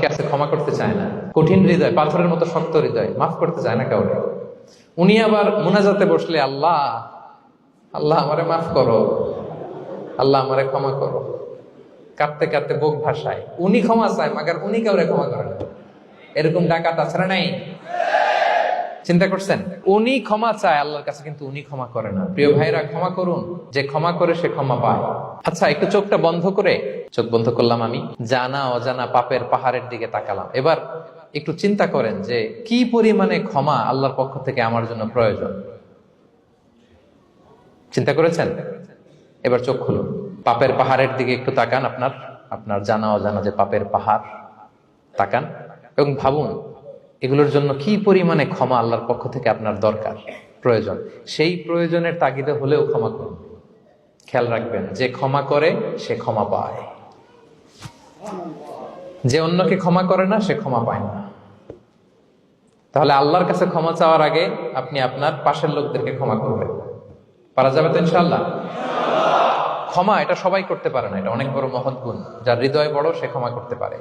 কাছে ক্ষমা করতে চায় না, কঠিন হৃদয়, পাথরের মতো শক্ত হৃদয়, মাফ করতে চায় না কাউকে। উনি আবার মুনাজাতে বসলে আল্লাহ আল্লাহ আমারে মাফ করো, আল্লাহ আমারে ক্ষমা করো, কাঁদতে কাঁদতে বুক ভাসায়। উনি ক্ষমা চায়, মাগার উনি কাউরে ক্ষমা করে না। এরকম ডাকাত আছে না নাই? চিন্তা করছেন? উনি ক্ষমা চায় আল্লাহর কাছে, কিন্তু উনি ক্ষমা করে না। প্রিয় ভাইরা, ক্ষমা করুন। যে ক্ষমা করে সে ক্ষমা পায়। আচ্ছা, একটু চোখটা বন্ধ করে, চোখ বন্ধ করলাম আমি, জানা অজানা পাপের পাহাড়ের দিকে তাকালাম। এবার একটু চিন্তা করেন যে কি পরিমাণে ক্ষমা আল্লাহর পক্ষ থেকে আমার জন্য প্রয়োজন। চিন্তা করেছেন? এবার চোখ খুলুন, পাপের পাহাড়ের দিকে একটু তাকান। আপনার জানা অজানা যে পাপের পাহাড়, তাকান এবং ভাবুন এগুলোর জন্য কি পরিমাণে ক্ষমা আল্লাহর পক্ষ থেকে আপনার দরকার, প্রয়োজন। সেই প্রয়োজনের তাগিদে হলেও ক্ষমা করুন। খেয়াল রাখবেন, যে ক্ষমা করে সে ক্ষমা পায়, যে অন্যকে ক্ষমা করে না সে ক্ষমা পায় না। তাহলে আল্লাহর কাছে ক্ষমা চাওয়ার আগে আপনি আপনার পাশের লোকদেরকে ক্ষমা করবেন। পারা যাবে তো ইনশাআল্লাহ? ক্ষমা এটা সবাই করতে পারে না, এটা অনেক বড় মহৎ গুণ। যার হৃদয় বড় সে ক্ষমা করতে পারে।